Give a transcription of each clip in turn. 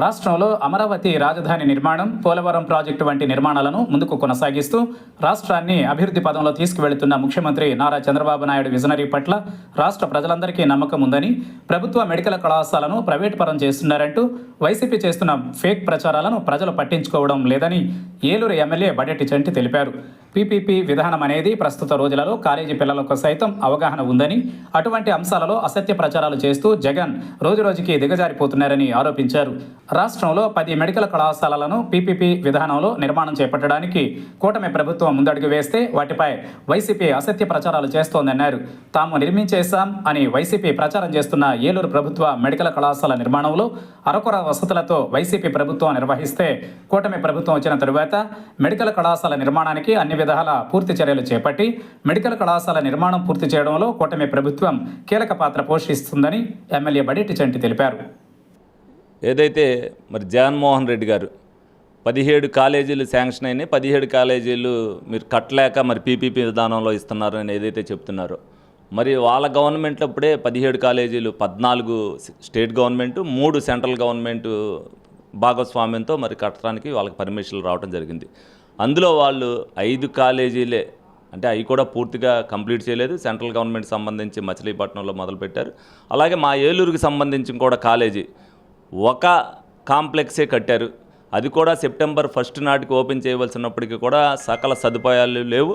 రాష్ట్రంలో అమరావతి రాజధాని నిర్మాణం, పోలవరం ప్రాజెక్టు వంటి నిర్మాణాలను ముందుకు కొనసాగిస్తూ రాష్ట్రాన్ని అభివృద్ధి పదంలో తీసుకువెళుతున్న ముఖ్యమంత్రి నారా చంద్రబాబు నాయుడు విజనరీ పట్ల రాష్ట్ర ప్రజలందరికీ నమ్మకం ఉందని, ప్రభుత్వ మెడికల్ కళాశాలను ప్రైవేట్ పరం చేస్తున్నారంటూ వైసీపీ చేస్తున్న ఫేక్ ప్రచారాలను ప్రజలు పట్టించుకోవడం లేదని ఏలూరు ఎమ్మెల్యే బడెట్టి చంటి తెలిపారు. పీపీపీ విధానం అనేది ప్రస్తుత రోజులలో కాలేజీ పిల్లలకు సైతం అవగాహన ఉందని, అటువంటి అంశాలలో అసత్య ప్రచారాలు చేస్తూ జగన్ రోజురోజుకి దిగజారిపోతున్నారని ఆరోపించారు. రాష్ట్రంలో 10 మెడికల్ కళాశాలలను పీపీపీ విధానంలో నిర్మాణం చేపట్టడానికి కూటమి ప్రభుత్వం ముందడుగు వేస్తే వాటిపై వైసీపీ అసత్య ప్రచారాలు చేస్తోందన్నారు. తాము నిర్మించేశాం అని వైసీపీ ప్రచారం చేస్తున్న ఏలూరు ప్రభుత్వ మెడికల్ కళాశాల నిర్మాణంలో అరకొర వసతులతో వైసీపీ ప్రభుత్వం నిర్వహిస్తే, కూటమి ప్రభుత్వం వచ్చిన తరువాత మెడికల్ కళాశాల నిర్మాణానికి అన్ని విధాల పూర్తి చర్యలు చేపట్టి మెడికల్ కళాశాల నిర్మాణం పూర్తి చేయడంలో కూటమి ప్రభుత్వం కీలక పాత్ర పోషిస్తుందని ఎమ్మెల్యే బడెట్టి చంటి తెలిపారు. ఏదైతే మరి జగన్మోహన్ రెడ్డి గారు 17 కాలేజీలు శాంక్షన్ అయినాయి, 17 కాలేజీలు మీరు కట్టలేక మరి పీపీపీ విధానంలో ఇస్తున్నారు అని ఏదైతే చెప్తున్నారో, మరి వాళ్ళ గవర్నమెంట్లో ఇప్పుడే 17 కాలేజీలు 14 స్టేట్ గవర్నమెంట్, 3 సెంట్రల్ గవర్నమెంట్ భాగస్వామ్యంతో మరి కట్టడానికి వాళ్ళకి పర్మిషన్లు రావడం జరిగింది. అందులో వాళ్ళు 5 కాలేజీలే, అంటే అవి కూడా పూర్తిగా కంప్లీట్ చేయలేదు. సెంట్రల్ గవర్నమెంట్ సంబంధించి మచిలీపట్నంలో మొదలుపెట్టారు. అలాగే మా ఏలూరుకి సంబంధించి కూడా కాలేజీ ఒక కాంప్లెక్సే కట్టారు. అది కూడా సెప్టెంబర్ 1 నాటికి ఓపెన్ చేయవలసినప్పటికీ కూడా సకల సదుపాయాలు లేవు.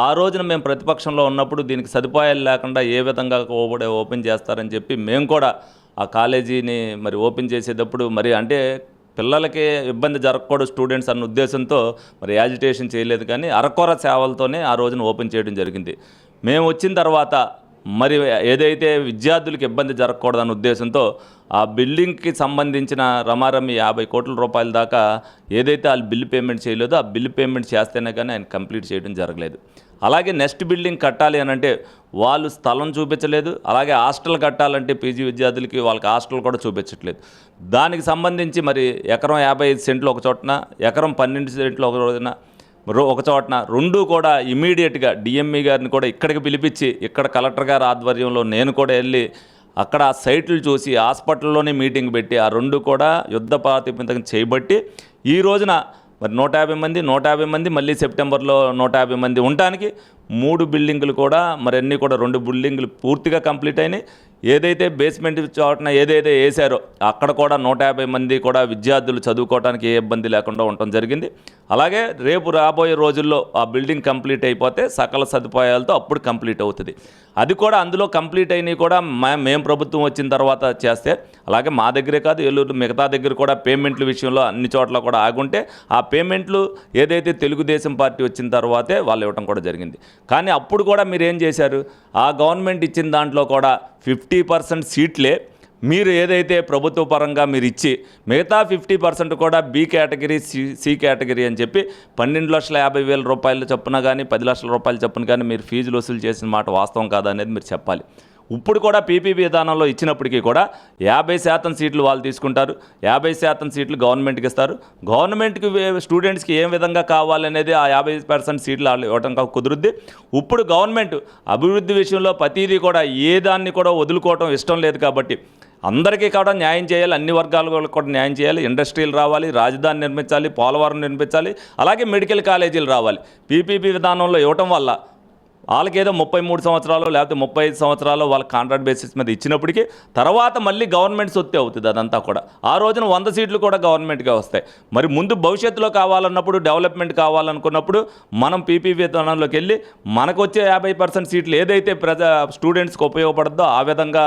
ఆ రోజున మేము ప్రతిపక్షంలో ఉన్నప్పుడు దీనికి సదుపాయాలు లేకుండా ఏ విధంగా ఓపెన్ చేస్తారని చెప్పి మేము కూడా ఆ కాలేజీని మరి ఓపెన్ చేసేటప్పుడు మరి అంటే పిల్లలకి ఇబ్బంది జరగకూడదు స్టూడెంట్స్ అన్న ఉద్దేశంతో మరి యాజిటేషన్ చేయలేదు, కానీ అరకొర సేవలతోనే ఆ రోజున ఓపెన్ చేయడం జరిగింది. మేము వచ్చిన తర్వాత మరి ఏదైతే విద్యార్థులకు ఇబ్బంది జరగకూడదన్న ఉద్దేశంతో ఆ బిల్డింగ్కి సంబంధించిన రమారమి 50 కోట్ల రూపాయల దాకా ఏదైతే వాళ్ళు బిల్లు పేమెంట్ చేయలేదో ఆ బిల్లు పేమెంట్ చేస్తేనే కానీ ఆయన కంప్లీట్ చేయడం జరగలేదు. అలాగే నెక్స్ట్ బిల్డింగ్ కట్టాలి అని అంటే వాళ్ళు స్థలం చూపించలేదు. అలాగే హాస్టల్ కట్టాలంటే పీజీ విద్యార్థులకి వాళ్ళకి హాస్టల్ కూడా చూపించట్లేదు. దానికి సంబంధించి మరి ఎకరం 55 సెంట్లు ఒక చోటన, ఎకరం 12 సెంట్లు ఒక చోటన, రెండు కూడా ఇమీడియట్గా డిఎంఈ గారిని కూడా ఇక్కడికి పిలిపించి ఇక్కడ కలెక్టర్ గారి ఆధ్వర్యంలో నేను కూడా వెళ్ళి అక్కడ ఆ సైట్లు చూసి హాస్పిటల్లోనే మీటింగ్ పెట్టి ఆ రెండు కూడా యుద్ధ ప్రాతిపదికన చేయబట్టి ఈ రోజున మరి 150 మంది మళ్ళీ సెప్టెంబర్లో 150 మంది ఉండటానికి 3 బిల్డింగులు కూడా మరి అన్నీ కూడా 2 బిల్డింగులు పూర్తిగా కంప్లీట్ అయినాయి. ఏదైతే బేస్మెంట్ చోటన ఏదైతే వేశారో అక్కడ కూడా 150 మంది కూడా విద్యార్థులు చదువుకోవడానికి ఏ ఇబ్బంది లేకుండా ఉండటం జరిగింది. అలాగే రేపు రాబోయే రోజుల్లో ఆ బిల్డింగ్ కంప్లీట్ అయిపోతే సకల సదుపాయాలతో అప్పుడు కంప్లీట్ అవుతుంది. అది కూడా అందులో కంప్లీట్ అయినవి కూడా మేము ప్రభుత్వం వచ్చిన తర్వాత చేస్తే, అలాగే మా దగ్గరే కాదు ఏలూరు మిగతా దగ్గర కూడా పేమెంట్ల విషయంలో అన్ని చోట్ల కూడా ఆగుంటే ఆ పేమెంట్లు ఏదైతే తెలుగుదేశం పార్టీ వచ్చిన తర్వాతే వాళ్ళు ఇవ్వడం కూడా జరిగింది. కానీ అప్పుడు కూడా మీరు ఏం చేశారు, ఆ గవర్నమెంట్ ఇచ్చిన దాంట్లో కూడా 50% సీట్లే మీరు ఏదైతే ప్రభుత్వ పరంగా మీరు ఇచ్చి మిగతా 50% కూడా బి కేటగిరీ, సి కేటగిరీ అని చెప్పి 12,50,000 రూపాయలు చొప్పున కానీ 10 లక్షల రూపాయలు చొప్పున కానీ మీరు ఫీజులు వసూలు చేసిన మాట వాస్తవం కాదా అనేది మీరు చెప్పాలి. ఇప్పుడు కూడా పీపీపీ విధానంలో ఇచ్చినప్పటికీ కూడా 50% సీట్లు వాళ్ళు తీసుకుంటారు, 50% సీట్లు గవర్నమెంట్కి ఇస్తారు. గవర్నమెంట్కి స్టూడెంట్స్కి ఏ విధంగా కావాలనేది ఆ 50% సీట్లు వాళ్ళు ఇవ్వడం కుదురుద్ది. ఇప్పుడు గవర్నమెంట్ అభివృద్ధి విషయంలో ప్రతిదీ కూడా ఏ దాన్ని కూడా వదులుకోవడం ఇష్టం లేదు కాబట్టి అందరికీ కూడా న్యాయం చేయాలి, అన్ని వర్గాలకు కూడా న్యాయం చేయాలి. ఇండస్ట్రీలు రావాలి, రాజధాని నిర్మించాలి, పోలవరం నిర్మించాలి, అలాగే మెడికల్ కాలేజీలు రావాలి. పీపీపీ విధానంలో ఇవ్వటం వల్ల వాళ్ళకేదో 33 సంవత్సరాలు లేకపోతే 35 సంవత్సరాలు వాళ్ళ కాంట్రాక్ట్ బేసిస్ మీద ఇచ్చినప్పటికీ తర్వాత మళ్ళీ గవర్నమెంట్ సొత్తే అవుతుంది అదంతా కూడా. ఆ రోజున 100 సీట్లు కూడా గవర్నమెంట్గా వస్తాయి. మరి ముందు భవిష్యత్తులో కావాలన్నప్పుడు, డెవలప్మెంట్ కావాలనుకున్నప్పుడు మనం పీపీపీ విధానంలోకి వెళ్ళి మనకు వచ్చే 50% సీట్లు ఏదైతే స్టూడెంట్స్కి ఉపయోగపడుతుందో ఆ విధంగా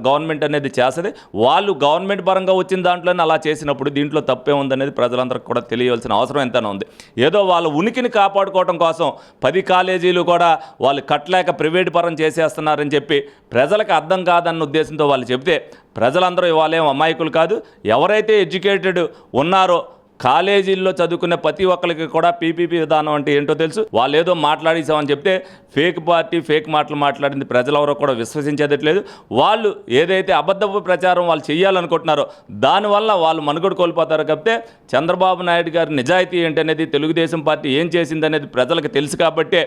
గవర్నమెంట్ అనేది చేస్తుంది. వాళ్ళు గవర్నమెంట్ పరంగా వచ్చిన దాంట్లోనే అలా చేసినప్పుడు దీంట్లో తప్పే ఉందనేది ప్రజలందరికీ కూడా తెలియవలసిన అవసరం ఎంతైనా ఉంది. ఏదో వాళ్ళ ఉనికిని కాపాడుకోవడం కోసం 10 కాలేజీలు కూడా వాళ్ళు కట్టలేక ప్రైవేట్ పరం చేసేస్తున్నారని చెప్పి ప్రజలకు అర్థం కాదన్న ఉద్దేశంతో వాళ్ళు చెబితే ప్రజలందరూ ఇవాళేం అమాయకులు కాదు. ఎవరైతే ఎడ్యుకేటెడ్ ఉన్నారో కాలేజీల్లో చదువుకునే ప్రతి ఒక్కరికి కూడా పీపీపీ విధానం అంటే ఏంటో తెలుసు. వాళ్ళు ఏదో మాట్లాడేసామని చెప్తే ఫేక్ పార్టీ ఫేక్ మాటలు మాట్లాడింది ప్రజలెవరో కూడా విశ్వసించేదట్లేదు. వాళ్ళు ఏదైతే అబద్ధపు ప్రచారం వాళ్ళు చేయాలనుకుంటున్నారో దానివల్ల వాళ్ళు మనుగడ కోల్పోతారు. కాబట్టి చంద్రబాబు నాయుడు గారి నిజాయితీ ఏంటనేది, తెలుగుదేశం పార్టీ ఏం చేసిందనేది ప్రజలకు తెలుసు. కాబట్టే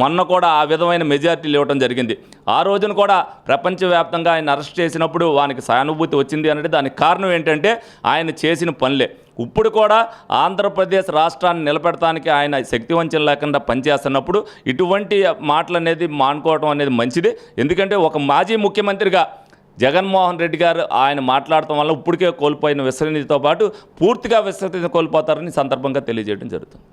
మొన్న కూడా ఆ విధమైన మెజారిటీలు ఇవ్వడం జరిగింది. ఆ రోజున కూడా ప్రపంచవ్యాప్తంగా ఆయన అరెస్ట్ చేసినప్పుడు వానికి సానుభూతి వచ్చింది అంటే దానికి కారణం ఏంటంటే ఆయన చేసిన పనులే. ఇప్పుడు కూడా ఆంధ్రప్రదేశ్ రాష్ట్రాన్ని నిలబెడటానికి ఆయన శక్తివంచన లేకుండా పనిచేస్తున్నప్పుడు ఇటువంటి మాటలు అనేది మానుకోవడం అనేది మంచిది. ఎందుకంటే ఒక మాజీ ముఖ్యమంత్రిగా జగన్మోహన్ రెడ్డి గారు ఆయన మాట్లాడటం వల్ల ఇప్పటికే కోల్పోయిన విశ్వసనీయతతో పాటు పూర్తిగా విశ్వసనీయత కోల్పోతారని సందర్భంగా తెలియజేయడం జరుగుతుంది.